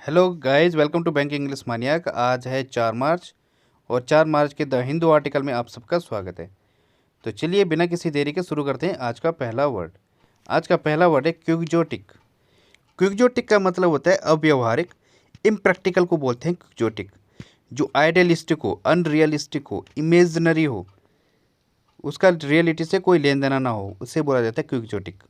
Hello guys, welcome to bank English maniac. आज है 4 मार्च और 4 मार्च के द हिंदू आर्टिकल में आप सबका स्वागत है। तो चलिए बिना किसी देरी के शुरू करते हैं आज का पहला वर्ड। आज का पहला वर्ड है क्विक्जोटिक। क्विक्जोटिक का मतलब होता है अव्यवहारिक, इम्प्रैक्टिकल को बोलते हैं क्विक्जोटिक। जो आइडियलिस्टिक हो, अनरियलिस्टिक हो, इमेजनरी हो, उसका रियलिटी से कोई लेन देना ना हो, उसे बोला जाता है क्विक्जोटिक।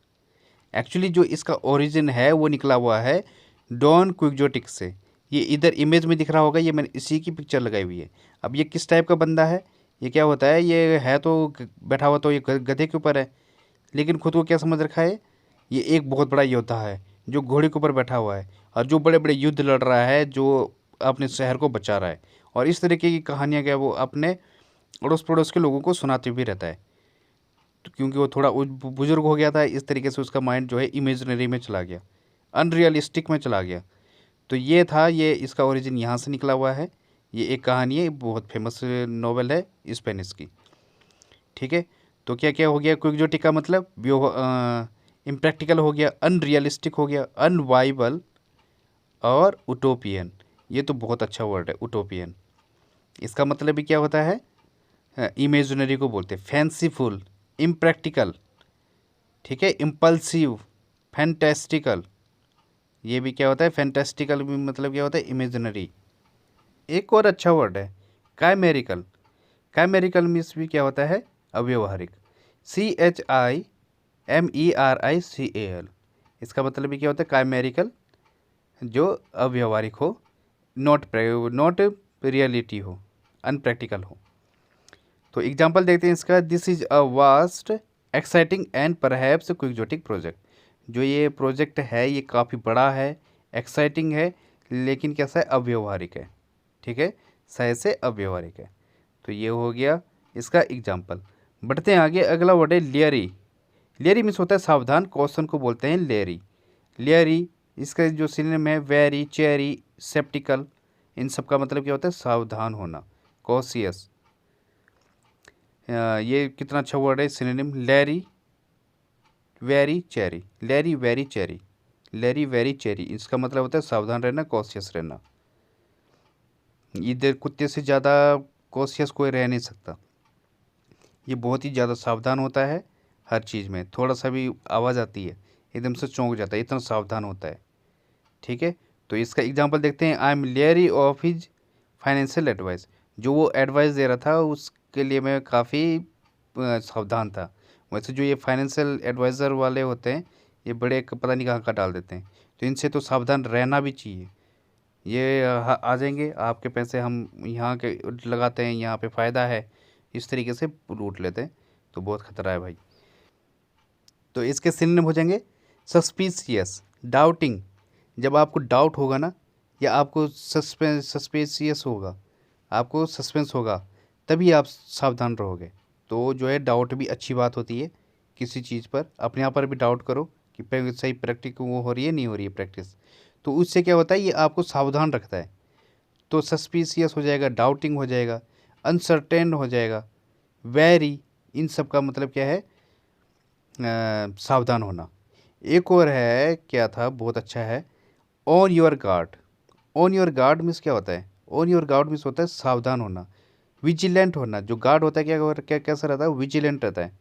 एक्चुअली जो इसका ओरिजिन है वो निकला हुआ है डॉन क्विक्जोटिक से। ये इधर इमेज में दिख रहा होगा, ये मैंने इसी की पिक्चर लगाई हुई है। अब ये किस टाइप का बंदा है, ये क्या होता है, ये है तो बैठा हुआ तो ये गधे के ऊपर है, लेकिन खुद को क्या समझ रखा है, ये एक बहुत बड़ा योद्धा है जो घोड़े के ऊपर बैठा हुआ है और जो बड़े बड़े युद्ध लड़ रहा है, जो अपने शहर को बचा रहा है। और इस तरीके की कहानियाँ क्या वो अपने अड़ोस पड़ोस के लोगों को सुनाते भी रहता है। तो क्योंकि वो थोड़ा बुजुर्ग हो गया था, इस तरीके से उसका माइंड जो है इमेजनरी में चला गया, अनरियलिस्टिक में चला गया। तो ये था, ये इसका ओरिजिन यहाँ से निकला हुआ है। ये एक कहानी है, बहुत फेमस नॉवेल है स्पेनिश की। ठीक है, तो क्या क्या हो गया, क्विक्जोटिक का मतलब इम्प्रैक्टिकल हो गया, अनरियलिस्टिक हो गया, अनवाइबल और उटोपियन। ये तो बहुत अच्छा वर्ड है उटोपियन। इसका मतलब भी क्या होता है, इमेजिनरी को बोलते हैं, फैंसीफुल, इम्प्रैक्टिकल, ठीक है, इम्पल्सिव, फैंटेस्टिकल। ये भी क्या होता है, फैंटेस्टिकल भी मतलब क्या होता है, इमेजिनरी। एक और अच्छा वर्ड है काइमेरिकल। काइमेरिकल मीन्स भी क्या होता है, अव्यवहारिक। CHIMERICAL। इसका मतलब भी क्या होता है, काइमेरिकल, जो अव्यवहारिक हो, नॉट रियलिटी हो, अनप्रैक्टिकल हो। तो एग्जाम्पल देखते हैं इसका। This is a vast, exciting and perhaps quixotic project. जो ये प्रोजेक्ट है ये काफ़ी बड़ा है, एक्साइटिंग है, लेकिन कैसा है, अव्यवहारिक है। ठीक है, सही से अव्यवहारिक है। तो ये हो गया इसका एग्जाम्पल। बढ़ते हैं आगे, अगला वर्ड है लेयरी। लेयरी मीन्स होता है सावधान, क्वेश्चन को बोलते हैं लेयरी। लेयरी, इसका जो सिनोनिम है वेरी, चेरी, सेप्टिकल, इन सब का मतलब क्या होता है, सावधान होना, कॉशियस। ये कितना अच्छा वर्ड है सिनोनिम, लेरी वेरी चेरी, लेरी वेरी चेरी, लेरी वेरी चेरी। इसका मतलब होता है सावधान रहना, कॉशियस रहना। इधर कुत्ते से ज़्यादा कॉशियस कोई रह नहीं सकता। ये बहुत ही ज़्यादा सावधान होता है हर चीज़ में, थोड़ा सा भी आवाज़ आती है एकदम से चौंक जाता है, इतना सावधान होता है। ठीक है, तो इसका एग्जांपल देखते हैं। I am leery of his financial advice. जो वो एडवाइस दे रहा था उसके लिए मैं काफ़ी सावधान था। वैसे जो ये फाइनेंशियल एडवाइज़र वाले होते हैं, ये बड़े पता नहीं कहाँ का डाल देते हैं, तो इनसे तो सावधान रहना भी चाहिए। ये आ जाएंगे, आपके पैसे हम यहाँ के लगाते हैं, यहाँ पे फ़ायदा है, इस तरीके से लूट लेते हैं, तो बहुत खतरा है भाई। तो इसके सिनोनिम हो जाएंगे सस्पिशियस, डाउटिंग। जब आपको डाउट होगा ना, या आपको सस्पेशियस होगा, आपको सस्पेंस होगा, तभी आप सावधान रहोगे। तो जो है डाउट भी अच्छी बात होती है किसी चीज़ पर, अपने आप पर भी डाउट करो कि सही प्रैक्टिस वो हो रही है नहीं हो रही है प्रैक्टिस। तो उससे क्या होता है, ये आपको सावधान रखता है। तो सस्पिशियस हो जाएगा, डाउटिंग हो जाएगा, अनसर्टेन हो जाएगा, वेरी, इन सब का मतलब क्या है, सावधान होना। एक और है, क्या था, बहुत अच्छा है, on your guard. On your guard means क्या होता है, ऑन योर गार्ड मीन्स होता है सावधान होना, विजिलेंट होना। जो गार्ड होता है क्या क्या कैसा रहता है, विजिलेंट रहता है।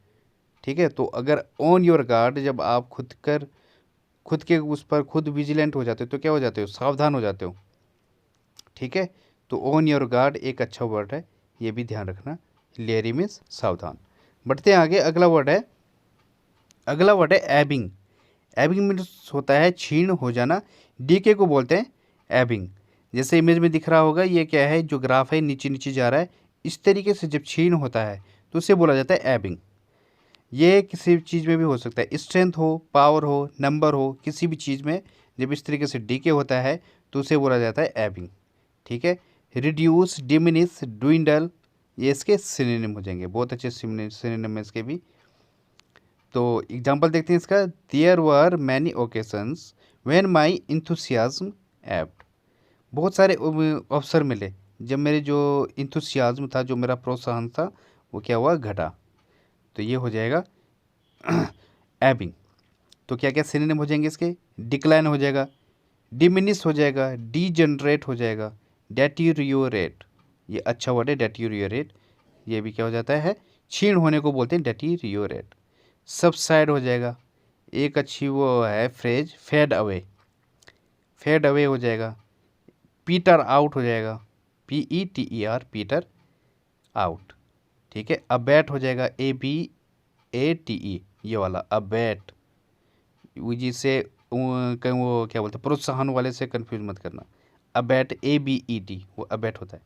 ठीक है, तो अगर ऑन योर गार्ड, जब आप खुद के उस पर खुद विजिलेंट हो जाते हो, तो क्या हो जाते हो, सावधान हो जाते हो। ठीक है, तो ऑन योर गार्ड एक अच्छा वर्ड है, ये भी ध्यान रखना। लेरी मीन्स सावधान। बढ़ते हैं आगे, अगला वर्ड है एबिंग। एबिंग मीन्स होता है छीण हो जाना, डीके को बोलते हैं एबिंग। जैसे इमेज में दिख रहा होगा, ये क्या है, जो ग्राफ है नीचे नीचे जा रहा है, इस तरीके से जब छीण होता है तो उसे बोला जाता है एबिंग। ये किसी चीज़ में भी हो सकता है, स्ट्रेंथ हो, पावर हो, नंबर हो, किसी भी चीज़ में जब इस तरीके से डीके होता है तो उसे बोला जाता है एबिंग। ठीक है, रिड्यूस, डिमिनिश, ड्विंडल, ये इसके सिनोनिम हो जाएंगे। बहुत अच्छे सिनोनिम है इसके भी। तो एग्जाम्पल देखते हैं इसका। There were many occasions when my enthusiasm ebbed. बहुत सारे अवसर मिले जब मेरे जो इंथुसियाज्म था, जो मेरा प्रोत्साहन था, वो क्या हुआ, घटा। तो ये हो जाएगा एबिंग। तो क्या क्या सिनोनिम हो जाएंगे इसके, डिक्लाइन हो जाएगा, डिमिनिश हो जाएगा, डीजनरेट हो जाएगा, डेटीरियोरेट, ये अच्छा वर्ड है डेटीरियोरेट, ये भी क्या हो जाता है, क्षीण होने को बोलते हैं डेटीरियोरेट। सबसाइड हो जाएगा, एक अच्छी वो है phrase, fade away, fade away हो जाएगा। पीटर आउट हो जाएगा, PETER, पीटर आउट। ठीक है, अबैट हो जाएगा, ABATE, ये वाला अबैट, जिसे कहीं वो क्या बोलते हैं, प्रोत्साहन वाले से कंफ्यूज मत करना, अबैट ABET, वो अबैट होता है।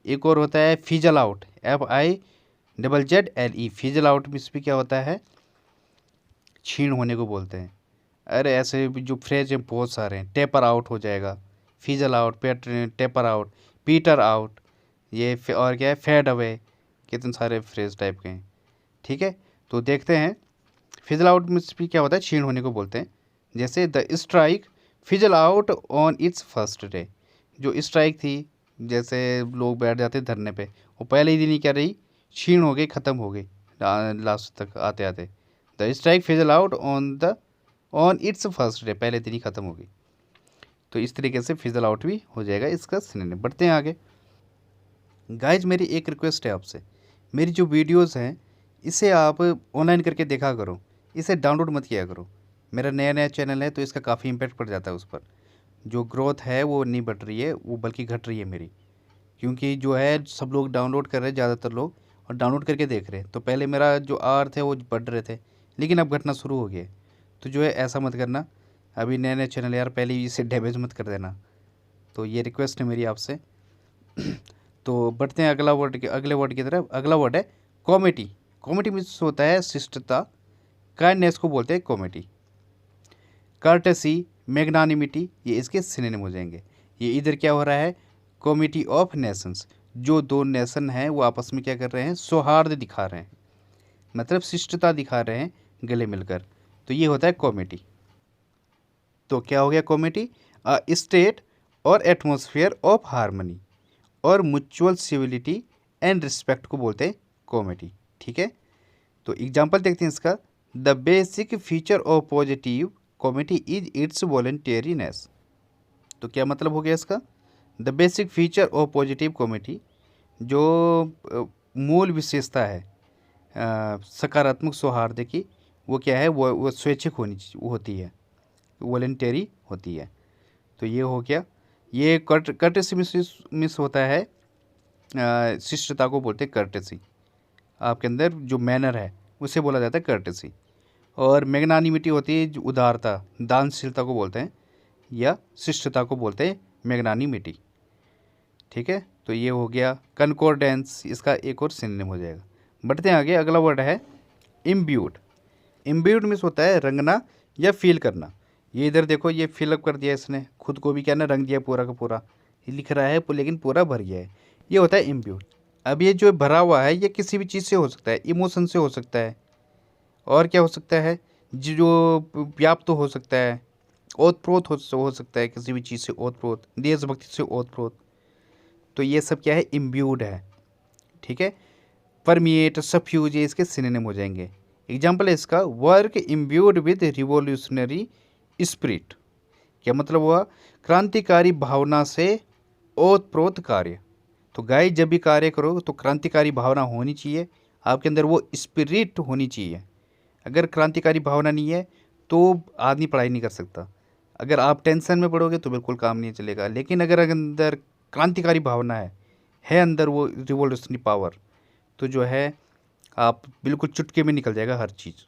एक और होता है fizzle out, FIZZLE, fizzle out means भी क्या होता है, क्षीण होने को बोलते हैं। अरे ऐसे भी जो फ्रेज हैं बहुत सारे हैं, टेपर आउट हो जाएगा, fizzle out, taper out, Peter out, ये और क्या है, फेड अवे, कितने सारे फ्रेज टाइप के हैं। ठीक है, तो देखते हैं फिजल आउट मीन्स भी क्या होता है, क्षीण होने को बोलते हैं। जैसे the strike fizzle out on it's first day, जो स्ट्राइक थी, जैसे लोग बैठ जाते धरने पे, वो पहले ही दिन ही क्या रही, क्षीण हो गई, ख़त्म हो गई लास्ट तक आते आते। The strike fizzle out on it's first day, पहले दिन ही ख़त्म हो गई। तो इस तरीके से फिजल आउट भी हो जाएगा इसका सिनोनिम। बढ़ते हैं आगे। गाइज मेरी एक रिक्वेस्ट है आपसे, मेरी जो वीडियोस हैं इसे आप ऑनलाइन करके देखा करो, इसे डाउनलोड मत किया करो। मेरा नया नया चैनल है तो इसका काफ़ी इम्पैक्ट पड़ जाता है उस पर, जो ग्रोथ है वो नहीं बढ़ रही है, वो बल्कि घट रही है मेरी, क्योंकि जो है सब लोग डाउनलोड कर रहे हैं, ज़्यादातर लोग, और डाउनलोड करके देख रहे हैं। तो पहले मेरा जो आर थे वो बढ़ रहे थे, लेकिन अब घटना शुरू हो गया। तो जो है ऐसा मत करना, अभी नए नए चैनल यार, पहले ही इसे डैमेज मत कर देना। तो ये रिक्वेस्ट है मेरी आपसे। तो बढ़ते हैं अगले वर्ड की तरफ। अगला वर्ड है कॉमेडी। कॉमेडी मीन्स होता है शिष्टता, काइंडनेस को बोलते हैं कॉमेडी। कर्टेसी, मैग्नानिमिटी, ये इसके सिनोनिम हो जाएंगे। ये इधर क्या हो रहा है, कॉमेडी ऑफ नेशंस, जो दो नेशन हैं वो आपस में क्या कर रहे हैं, सौहार्द दिखा रहे हैं, मतलब शिष्टता दिखा रहे हैं गले मिलकर, तो ये होता है कॉमेडी। तो क्या हो गया कॉमेडी, अ स्टेट और एटमॉस्फेयर ऑफ हार्मनी और म्यूचुअल सिविलिटी एंड रिस्पेक्ट को बोलते हैं कॉमेडी। ठीक है, तो एग्जाम्पल देखते हैं इसका। The basic feature of positive comedy is its voluntariness. तो क्या मतलब हो गया इसका, the basic feature of positive comedy, जो मूल विशेषता है सकारात्मक सौहार्द की, वो क्या है, वो स्वैच्छिक होती है, वॉलंटियरी होती है। तो ये हो गया, ये कर्टेसी मिस होता है, शिष्टता को बोलते हैं कर्टेसी, आपके अंदर जो मैनर है उसे बोला जाता है कर्टेसी। और मैग्नानिमिटी होती है जो उदारता, दानशीलता को बोलते हैं, या शिष्टता को बोलते हैं मैग्नानिमिटी। ठीक है, तो ये हो गया कनकॉर्डेंस, इसका एक और सिनोनिम हो जाएगा। बढ़ते हैं आगे। अगला वर्ड है इम्ब्यूड। इम्ब्यूड मीन्स होता है रंगना या फील करना। ये इधर देखो, ये फिलअप कर दिया इसने, खुद को भी क्या ना रंग दिया पूरा का पूरा, ये लिख रहा है लेकिन पूरा भर गया है, ये होता है इम्ब्यूड। अब ये जो भरा हुआ है ये किसी भी चीज़ से हो सकता है, इमोशन से हो सकता है, और क्या हो सकता है, जो व्याप्त तो हो सकता है, ओतप्रोत हो सकता है, किसी भी चीज़ से ओतप्रोत, देशभक्ति से ओतप्रोत। तो ये सब क्या है, इम्ब्यूड है। ठीक है, परमिएट, सफ्यूज, ये इसके सिनोनिम हो जाएंगे। एग्जाम्पल है इसका, work imbued with revolutionary spirit. क्या मतलब हुआ, क्रांतिकारी भावना से ओतप्रोत कार्य। तो गाय जब भी कार्य करो तो क्रांतिकारी भावना होनी चाहिए आपके अंदर, वो स्पिरिट होनी चाहिए। अगर क्रांतिकारी भावना नहीं है तो आदमी पढ़ाई नहीं कर सकता। अगर आप टेंशन में पढ़ोगे तो बिल्कुल काम नहीं चलेगा, लेकिन अगर अंदर क्रांतिकारी भावना है अंदर वो रिवोल्यूशनरी पावर, तो जो है आप बिल्कुल चुटके में निकल जाएगा, हर चीज़,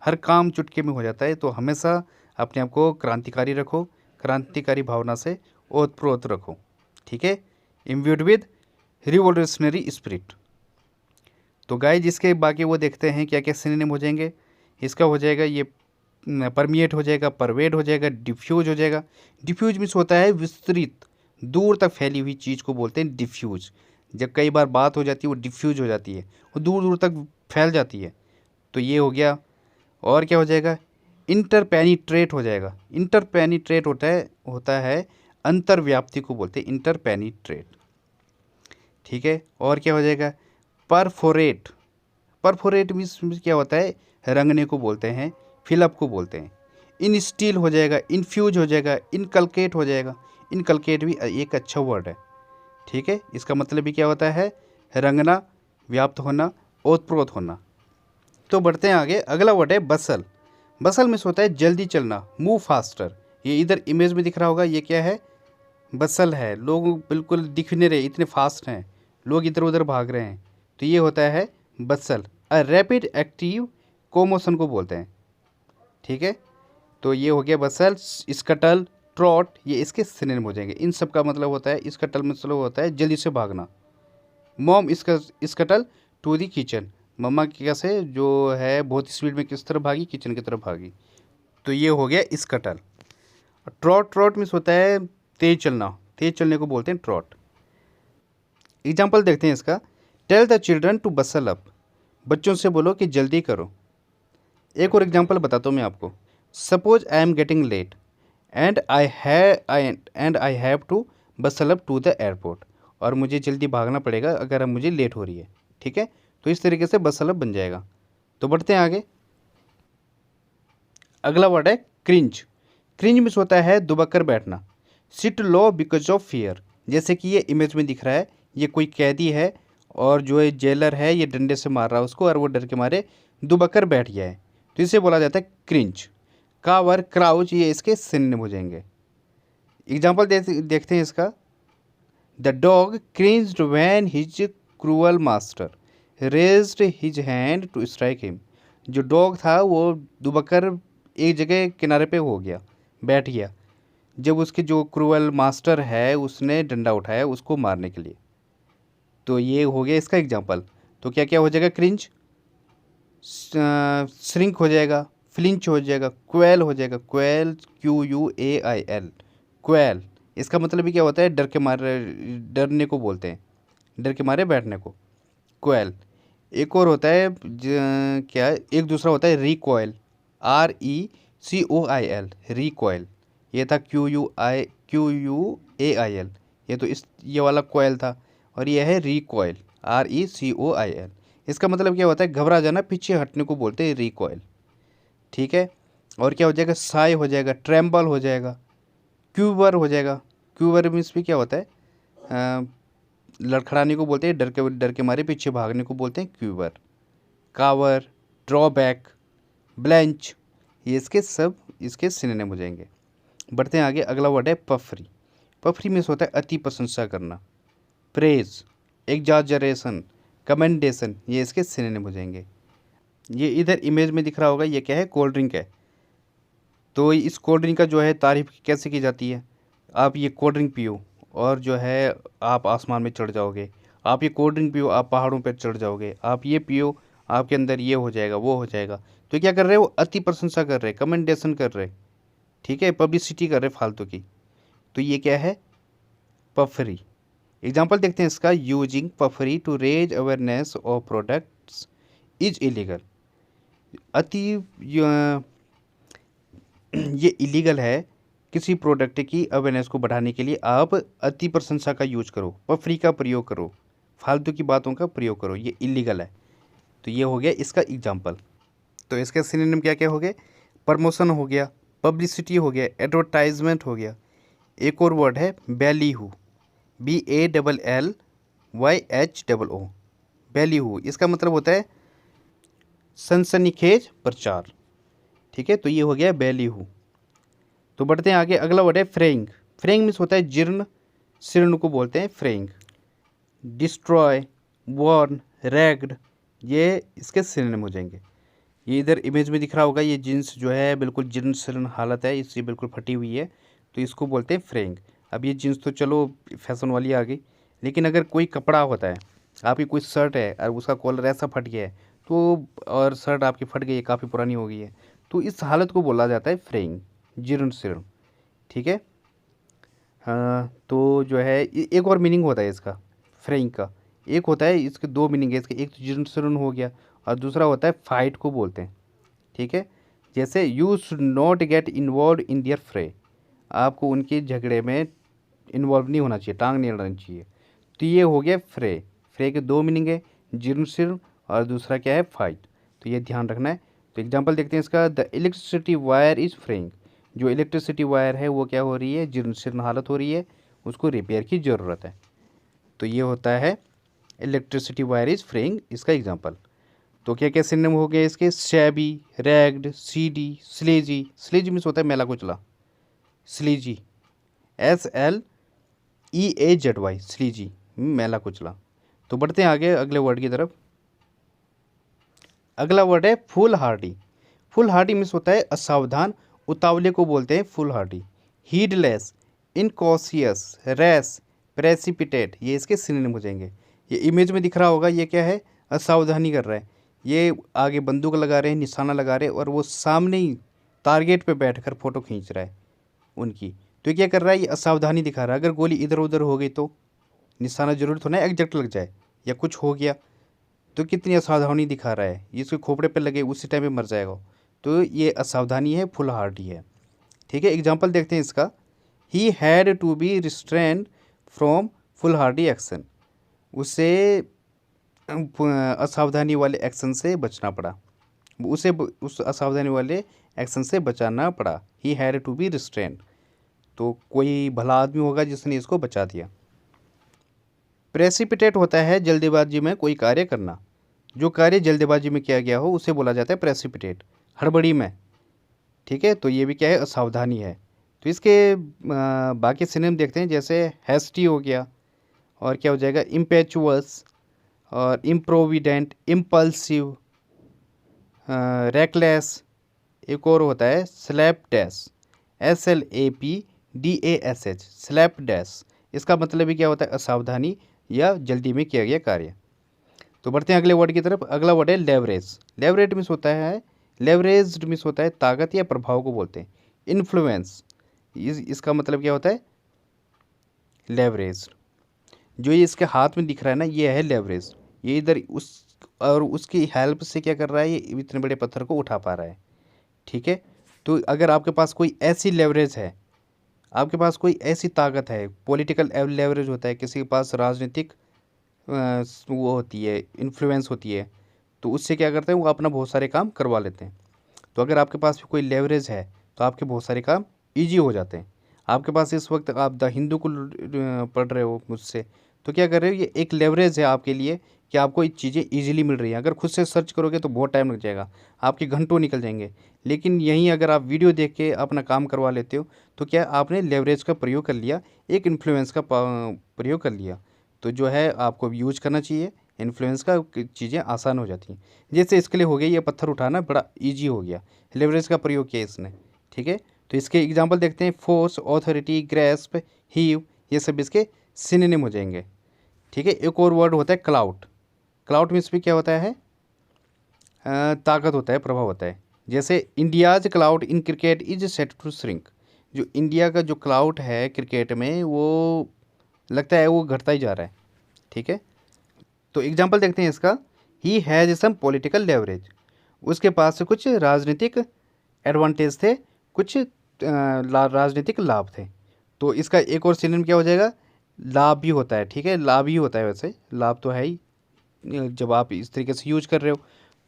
हर काम चुटके में हो जाता है। तो हमेशा अपने आप को क्रांतिकारी रखो, क्रांतिकारी भावना से ओतप्रोत रखो। ठीक है, इम्ब्यूड विद रिवोल्यूशनरी स्पिरिट। तो गाइस इसके बाकी वो देखते हैं क्या क्या सिनोनिम हो जाएंगे। इसका हो जाएगा ये परमिएट हो जाएगा, परवेड हो जाएगा, डिफ्यूज हो जाएगा। डिफ्यूज मीन्स होता है विस्तृत, दूर तक फैली हुई चीज़ को बोलते हैं डिफ्यूज। जब कई बार बात हो जाती है वो डिफ्यूज हो जाती है, वो दूर दूर तक फैल जाती है। तो ये हो गया। और क्या हो जाएगा, इंटरपेनिट्रेट हो जाएगा। इंटरपेनिट्रेट होता है अंतर्व्याप्ति को बोलते हैं इंटरपेनिट्रेट। ठीक है, और क्या हो जाएगा, परफोरेट। परफोरेट मीन्स क्या होता है, रंगने को बोलते हैं, फिलअप को बोलते हैं। इंस्टिल हो जाएगा, इन्फ्यूज हो जाएगा, इनकलकेट हो जाएगा। इनकलकेट भी एक अच्छा वर्ड है, ठीक है। इसका मतलब भी क्या होता है, रंगना, व्याप्त होना, ओतप्रोत होना। तो बढ़ते हैं आगे, अगला वर्ड है बसल। बसल में होता है जल्दी चलना, मूव फास्टर। ये इधर इमेज में दिख रहा होगा, ये क्या है, बसल है। लोग बिल्कुल दिख नहीं रहे, इतने फास्ट हैं, लोग इधर उधर भाग रहे हैं, तो ये होता है बसल। अ रैपिड एक्टिव कोमोशन को बोलते हैं, ठीक है। तो ये हो गया बसल, स्कटल, ट्रॉट, ये इसके सिनोनिम हो जाएंगे। इन सब का मतलब होता है, स्कटल मतलब होता है जल्दी से भागना। Mom scuttle to the kitchen, मम्मा कैसे जो है बहुत स्पीड में किस तरफ भागी, किचन की तरफ भागी। तो ये हो गया स्कटल। ट्रॉट, ट्रॉट मीन्स होता है तेज चलना, तेज चलने को बोलते हैं ट्रॉट। एग्जाम्पल देखते हैं इसका, tell the children to bustle up, बच्चों से बोलो कि जल्दी करो। एक और एग्जाम्पल बताता हूँ मैं आपको, suppose I am getting late and I have to bustle up to the airport, और मुझे जल्दी भागना पड़ेगा अगर अब मुझे लेट हो रही है, ठीक है। तो इस तरीके से बसल अप बन जाएगा। तो बढ़ते हैं आगे, अगला वर्ड है क्रिंज। क्रिंज मीन्स होता है दुबक कर बैठना, sit low because of fear. जैसे कि ये इमेज में दिख रहा है, ये कोई कैदी है और जो है जेलर है, ये डंडे से मार रहा है उसको और वो डर के मारे दुबक कर बैठ गया है, तो इसे बोला जाता है क्रिंज। कावर, क्राउच, ये इसके सिनोनिम हो जाएंगे। एग्जाम्पल देखते हैं इसका, the dog cringed when his cruel master raised his hand to strike him. जो डॉग था वो दुबकर एक जगह किनारे पे हो गया, बैठ गया, जब उसके जो क्रूअल मास्टर है उसने डंडा उठाया उसको मारने के लिए। तो ये हो गया इसका एग्जाम्पल। तो क्या क्या हो जाएगा, क्रिंज, श्रिंक हो जाएगा, फ्लिंच हो जाएगा, क्वेल हो जाएगा, क्वेल, QUAIL, क्वेल। इसका मतलब भी क्या होता है, डर के मारे, डरने को बोलते हैं, डर के मारे बैठने को, क्वेल। एक और होता है क्या, एक दूसरा होता है रिकॉयल, RECOIL, रिकॉयल। ये था QUAIL, ये तो ये वाला कोयल था, और ये है रिकॉयल, RECOIL। इसका मतलब क्या होता है, घबरा जाना, पीछे हटने को बोलते हैं रिकॉयल, ठीक है। और क्या हो जाएगा, साई हो जाएगा, ट्रेम्बल हो जाएगा, क्यूबर हो जाएगा। क्यूबर मीन्स भी क्या होता है, लड़खड़ाने को बोलते हैं, डर के मारे पीछे भागने को बोलते हैं क्यूबर। कावर, ड्रॉबैक, ब्लैंच, ये इसके सिनोनिम हो जाएंगे। बढ़ते हैं आगे, अगला वर्ड है पफरी। पफरी मीन्स होता है अति प्रशंसा करना, प्रेज, एग्जाजरेशन, कमेंडेशन, ये इसके सिनोनिम हो जाएंगे। ये इधर इमेज में दिख रहा होगा, ये क्या है, कोल्ड ड्रिंक है। तो इस कोल्ड ड्रिंक का जो है तारीफ कैसे की जाती है, आप ये कोल्ड ड्रिंक पियो और जो है आप आसमान में चढ़ जाओगे, आप ये कोल्ड ड्रिंक पियो आप पहाड़ों पर चढ़ जाओगे, आप ये पियो आपके अंदर ये हो जाएगा वो हो जाएगा। तो क्या कर रहे हैं, वो अति प्रशंसा कर रहे हैं, कमेंडेशन कर रहे हैं, ठीक है, पब्लिसिटी कर रहे फालतू की। तो ये क्या है, पफरी। एग्जाम्पल देखते हैं इसका, using puffery to raise awareness of products is illegal. अति ये इलीगल है, किसी प्रोडक्ट की अवेयरनेस को बढ़ाने के लिए आप अति प्रशंसा का यूज करो, पफरी का प्रयोग करो, फालतू की बातों का प्रयोग करो, ये इलीगल है। तो ये हो गया इसका एग्जाम्पल। तो इसके सिनोनिम क्या क्या हो गए, प्रमोशन हो गया, पब्लिसिटी हो गया, एडवर्टाइजमेंट हो गया। एक और वर्ड है बैलीहू, BALLYHOO, बैलीहू। इसका मतलब होता है सनसनीखेज प्रचार, ठीक है। तो ये हो गया बैलीहू। तो बढ़ते हैं आगे, अगला वर्ड है फ्रेइंग। फ्रेइंग मीन्स होता है जीर्ण, शीर्ण को बोलते हैं फ्रेइंग। डिस्ट्रॉय, वॉर्न, रैग्ड, ये इसके सिनोनिम हो जाएंगे। ये इधर इमेज में दिख रहा होगा, ये जीन्स जो है बिल्कुल जीर्ण शीर्ण हालत है, इससे बिल्कुल फटी हुई है, तो इसको बोलते हैं फ्रेइंग। अब ये जीन्स तो चलो फैशन वाली आ गई, लेकिन अगर कोई कपड़ा होता है, आपकी कोई शर्ट है और उसका कॉलर ऐसा फट गया है, तो और शर्ट आपकी फट गई है, काफ़ी पुरानी हो गई है, तो इस हालत को बोला जाता है फ्रेइंग, जीर्ण शीर्ण, ठीक है। हाँ, तो जो है एक और मीनिंग होता है इसका फ्रेइंग का, एक होता है, इसके दो मीनिंग है इसके, एक तो जीर्ण शीर्ण हो गया और दूसरा होता है फाइट को बोलते हैं, ठीक है। जैसे you should not get involve in their fray, आपको उनके झगड़े में इन्वॉल्व नहीं होना चाहिए, टांग नहीं अड़ानी चाहिए। तो ये हो गया फ्रे। फ्रे के दो मीनिंग है, जीर्ण शीर्ण और दूसरा क्या है, फाइट। तो ये ध्यान रखना है। तो एग्जांपल देखते हैं इसका, द इलेक्ट्रिसिटी वायर इज फ्रेइंग। जो इलेक्ट्रिसिटी वायर है वो क्या हो रही है, जीर्ण शीर्ण हालत हो रही है, उसको रिपेयर की ज़रूरत है। तो ये होता है इलेक्ट्रिसिटी वायर इज फ्रेइंग, इसका एग्जांपल। तो क्या क्या सिनोनिम हो गए इसके, शैबी, रैग्ड, सीडी, स्लेजी। स्लेजी मीन्स होता है मैला कुचला, स्लीजी, SLEAZY, स्लीजी, मैला कुचला। तो बढ़ते हैं आगे अगले वर्ड की तरफ। अगला वर्ड है foolhardy. Foolhardy means होता है असावधान, उतावले को बोलते हैं foolhardy. Heedless, incautious, rash, precipitate, ये इसके सिनोनिम हो जाएंगे। ये इमेज में दिख रहा होगा, ये क्या है, असावधानी कर रहा है। ये आगे बंदूक लगा रहे हैं, निशाना लगा रहे हैं, और वो सामने ही टारगेट पे बैठकर फोटो खींच रहा है उनकी। तो ये क्या कर रहा है, ये असावधानी दिखा रहा है। अगर गोली इधर उधर हो गई तो निशाना जरूर तो नहीं एग्जैक्ट लग जाए, या कुछ हो गया तो कितनी असावधानी दिखा रहा है, ये इसके खोपड़े पे लगे उसी टाइम पे मर जाएगा। तो ये असावधानी है, फुल हार्डी है। ठीक है, एग्जाम्पल देखते हैं इसका। He had to be restrained from foolhardy action. उसे असावधानी वाले एक्शन से बचना पड़ा, उसे उस असावधानी वाले एक्शन से बचाना पड़ा। He had to be restrained, तो कोई भला आदमी होगा जिसने इसको बचा दिया। प्रेसिपिटेट होता है जल्दीबाजी में कोई कार्य करना। जो कार्य जल्दीबाजी में किया गया हो उसे बोला जाता है प्रेसिपिटेट, हड़बड़ी में। ठीक है, तो ये भी क्या है, असावधानी है। तो इसके बाकी सिनोनिम देखते हैं, जैसे हैस्टी हो गया, और क्या हो जाएगा, इम्पेचुअस, और इम्प्रोविडेंट, इम्पल्सिव, रेकलेस। एक और होता है slapdash, SLAPDASH, slapdash. इसका मतलब भी क्या होता है, असावधानी या जल्दी में किया गया कार्य। तो बढ़ते हैं अगले वर्ड की तरफ। अगला वर्ड है लेवरेज। लेवरेज मीन्स होता है, लेवरेज मीन्स होता है ताकत या प्रभाव को बोलते हैं। इन्फ्लुएंस, इसका मतलब क्या होता है, लेवरेज। जो ये इसके हाथ में दिख रहा है ना, ये है लेवरेज। ये इधर उस और उसकी हेल्प से क्या कर रहा है, ये इतने बड़े पत्थर को उठा पा रहा है। ठीक है, तो अगर आपके पास कोई ऐसी लेवरेज है, आपके पास कोई ऐसी ताकत है, पॉलिटिकल लेवरेज होता है, किसी के पास राजनीतिक वो होती है, इन्फ्लुएंस होती है, तो उससे क्या करते हैं, वो अपना बहुत सारे काम करवा लेते हैं। तो अगर आपके पास कोई लेवरेज है तो आपके बहुत सारे काम ईजी हो जाते हैं। आपके पास इस वक्त आप द हिंदू को पढ़ रहे हो मुझसे, तो क्या कर रहे हो, ये एक लेवरेज है आपके लिए कि आपको ये चीज़ें ईजिली मिल रही हैं। अगर खुद से सर्च करोगे तो बहुत टाइम लग जाएगा, आपके घंटों निकल जाएंगे। लेकिन यहीं अगर आप वीडियो देख के अपना काम करवा लेते हो, तो क्या आपने लेवरेज का प्रयोग कर लिया, एक इन्फ्लुएंस का प्रयोग कर लिया। तो जो है आपको यूज करना चाहिए इन्फ्लुएंस का, चीज़ें आसान हो जाती हैं। जैसे इसके लिए हो गया, ये पत्थर उठाना बड़ा ईजी हो गया, लेवरेज का प्रयोग किया इसने। ठीक है, तो इसके एग्जांपल देखते हैं, फोर्स, ऑथोरिटी, ग्रेस्प, हीव, ये सब इसके सिनोनिम हो जाएंगे। ठीक है, एक और वर्ड होता है क्लाउड। क्लाउड मीन्स भी क्या होता है, ताकत होता है, प्रभाव होता है। जैसे India's clout in cricket is set to shrink. जो इंडिया का जो क्लाउड है क्रिकेट में, वो लगता है वो घटता ही जा रहा है। ठीक है, तो एग्जांपल देखते हैं इसका। He has some political leverage. उसके पास से कुछ राजनीतिक एडवांटेज थे, कुछ राजनीतिक लाभ थे। तो इसका एक और सिनोनिम क्या हो जाएगा, लाभ भी होता है। ठीक है, लाभ ही होता है, वैसे लाभ तो है ही जब आप इस तरीके से यूज कर रहे हो।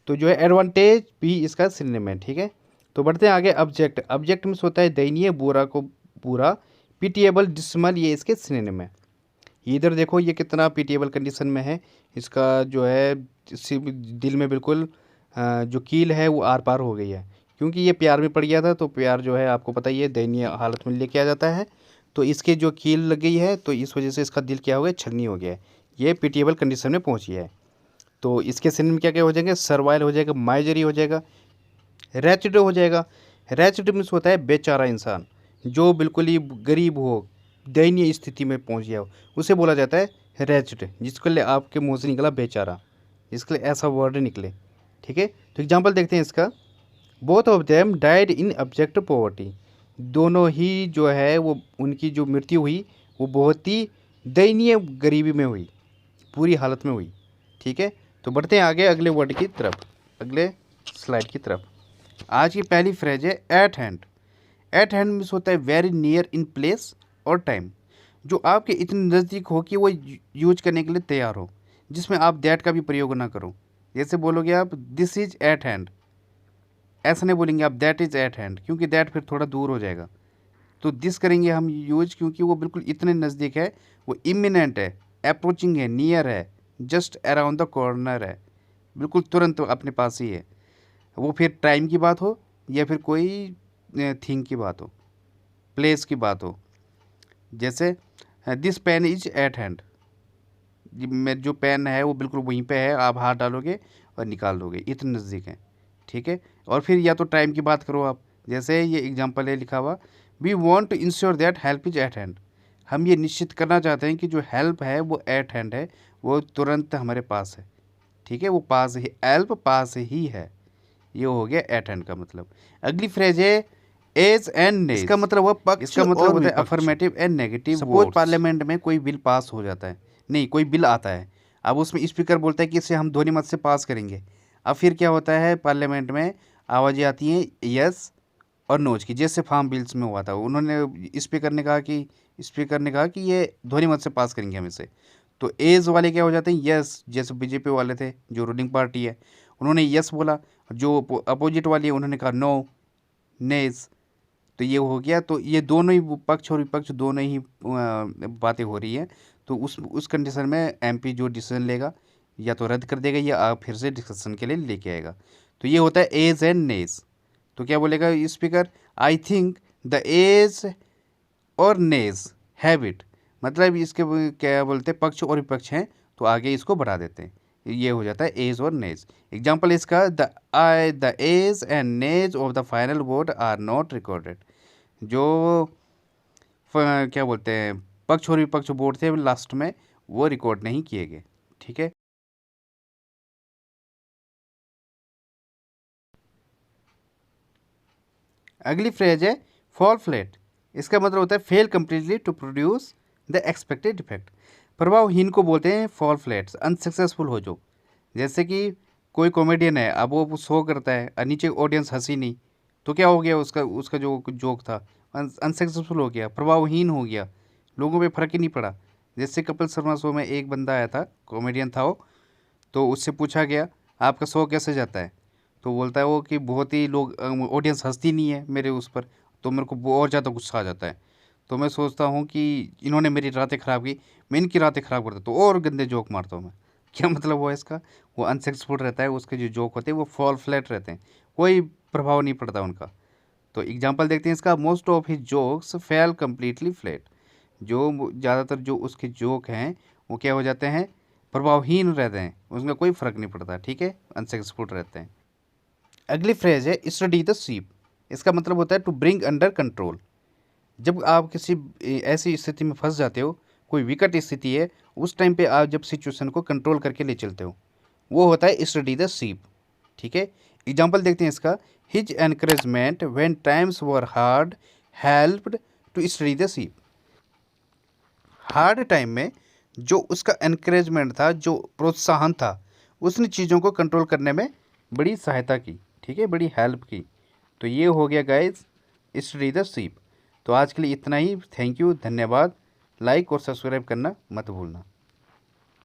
तो जो है एडवांटेज भी इसका सिनोनिम है। ठीक है, तो बढ़ते हैं आगे। ऑब्जेक्ट, ऑब्जेक्ट मीन्स होता है दयनीय, बुरा को बुरा, पिटिएबल, डिसमल, ये इसके सिनोनिम है। इधर देखो ये कितना पिटिएबल कंडीशन में है, इसका जो है दिल में बिल्कुल जो कील है वो आर पार हो गई है, क्योंकि ये प्यार में पड़ गया था। तो प्यार जो है आपको पता ही है दयनीय हालत में लेके आ जाता है। तो इसके जो कील लग गई है, तो इस वजह से इसका दिल क्या हो गया, छलनी हो गया है, ये पिटिएबल कंडीशन में पहुंची है। तो इसके सिनोनिम क्या क्या हो जाएंगे, सर्वाइल हो जाएगा, माइजरी हो जाएगा, रैचिड हो जाएगा। रैचिड मीन्स होता है बेचारा इंसान, जो बिल्कुल ही गरीब हो, दयनीय स्थिति में पहुंच गया हो, उसे बोला जाता है रैचिड। जिसके लिए आपके मुंह से निकला बेचारा, इसके लिए ऐसा वर्ड निकले। ठीक है, तो एग्जांपल देखते हैं इसका। Both of them died in object poverty. दोनों ही जो है वो, उनकी जो मृत्यु हुई वो बहुत ही दयनीय गरीबी में हुई, पूरी हालत में हुई। ठीक है, तो बढ़ते हैं आगे अगले वर्ड की तरफ, अगले स्लाइड की तरफ। आज की पहली फ्रेज है eight hand. Eight hand means होता है वेरी नियर इन प्लेस और टाइम, जो आपके इतने नज़दीक हो कि वो यूज करने के लिए तैयार हो, जिसमें आप दैट का भी प्रयोग ना करो। जैसे बोलोगे आप दिस इज एट हैंड, ऐसा नहीं बोलेंगे आप दैट इज़ एट हैंड, क्योंकि दैट फिर थोड़ा दूर हो जाएगा। तो दिस करेंगे हम यूज, क्योंकि वो बिल्कुल इतने नज़दीक है, वो इमिनेंट है, अप्रोचिंग है, नियर है, जस्ट अराउंड द कॉर्नर है, बिल्कुल तुरंत अपने पास ही है। वो फिर टाइम की बात हो या फिर कोई थिंग की बात हो, प्लेस की बात हो। जैसे this pen is at hand, मेरे जो पेन है वो बिल्कुल वहीं पे है, आप हाथ डालोगे और निकाल दोगे, इतने नज़दीक है। ठीक है। और फिर या तो टाइम की बात करो आप, जैसे ये एग्जांपल है लिखा हुआ, we want to ensure that help is at hand, हम ये निश्चित करना चाहते हैं कि जो हेल्प है वो एट हैंड है, वो तुरंत हमारे पास है। ठीक है, वो पास ही, हेल्प पास ही है, ये हो गया एट हैंड का मतलब। अगली फ्रेज है एज एंड नेज, इसका मतलब वो पक्ष, इसका मतलब होता है affirmative and negative. Suppose parliament में कोई बिल पास हो जाता है, नहीं कोई बिल आता है, अब उसमें स्पीकर बोलता है कि इसे हम ध्वनि मत से पास करेंगे। अब फिर क्या होता है, पार्लियामेंट में आवाज़ें आती हैं यस और नोज की, जैसे फार्म बिल्स में हुआ था। उन्होंने स्पीकर ने कहा कि ये ध्वनि मत से पास करेंगे हम इसे, तो एज वाले क्या हो जाते हैं यस, जैसे बीजेपी वाले थे जो रूलिंग पार्टी है, उन्होंने यस बोला। जो अपोजिट वाली है उन्होंने कहा नो, नेज। तो ये हो गया, तो ये दोनों ही पक्ष और विपक्ष दोनों ही बातें हो रही हैं। तो उस कंडीशन में एमपी जो डिसीजन लेगा या तो रद्द कर देगा या फिर से डिस्कशन के लिए लेके आएगा। तो ये होता है एज एंड नेज। तो क्या बोलेगा speaker, I think the ayes और नेज हैव इट, मतलब इसके क्या बोलते हैं, पक्ष और विपक्ष हैं तो आगे इसको बढ़ा देते हैं, ये हो जाता है एज और नेज। एग्जाम्पल इसका, the ayes and nays of the final vote are not recorded, जो क्या बोलते हैं पक्ष और विपक्ष वोट थे लास्ट में वो रिकॉर्ड नहीं किए गए। ठीक है। अगली फ्रेज है फॉल फ्लैट, इसका मतलब होता है fail completely to produce the expected effect. प्रभावहीन को बोलते हैं फॉल फ्लैट्स, अनसक्सेसफुल हो जो। जैसे कि कोई कॉमेडियन है, अब वो शो करता है और नीचे ऑडियंस हंसी नहीं, तो क्या हो गया, उसका उसका जो जोक था अनसक्सेसफुल हो गया, प्रभावहीन हो गया, लोगों पे फर्क ही नहीं पड़ा। जैसे कपिल शर्मा शो में एक बंदा आया था, कॉमेडियन था वो, तो उससे पूछा गया आपका शो कैसे जाता है, तो बोलता है वो कि बहुत ही लोग, ऑडियंस हंसती नहीं है मेरे उस पर, तो मेरे को और ज़्यादा गुस्सा आ जाता है। तो मैं सोचता हूँ कि इन्होंने मेरी रातें ख़राब की, मैं इनकी रातें ख़राब करता तो और गंदे जोक मारता हूँ मैं। क्या मतलब हुआ इसका, वो अनसक्सेसफुल रहता है, उसके जो जोक होते हैं वो फॉल फ्लैट रहते हैं, कोई प्रभाव नहीं पड़ता उनका। तो एग्जाम्पल देखते हैं इसका, most of his jokes fail completely flat, जो ज़्यादातर जो उसके जोक हैं वो क्या हो जाते हैं, प्रभावहीन रहते हैं, उसमें कोई फ़र्क नहीं पड़ता। ठीक है, अनसक्सेसफुल रहते हैं। अगली फ्रेज है स्टडी द शीप, इसका मतलब होता है टू ब्रिंग अंडर कंट्रोल। जब आप किसी ऐसी स्थिति में फंस जाते हो, कोई विकट स्थिति है, उस टाइम पे आप जब सिचुएशन को कंट्रोल करके ले चलते हो, वो होता है स्टडी द शीप। ठीक है। एग्जाम्पल देखते हैं इसका, his encouragement when times were hard helped to steady the ship. Hard time में जो उसका एनकरेजमेंट था, जो प्रोत्साहन था, उसने चीज़ों को कंट्रोल करने में बड़ी सहायता की। ठीक है, बड़ी हेल्प की। तो ये हो गया गाइस स्टडी द शीप। तो आज के लिए इतना ही। थैंक यू, धन्यवाद। लाइक और सब्सक्राइब करना मत भूलना।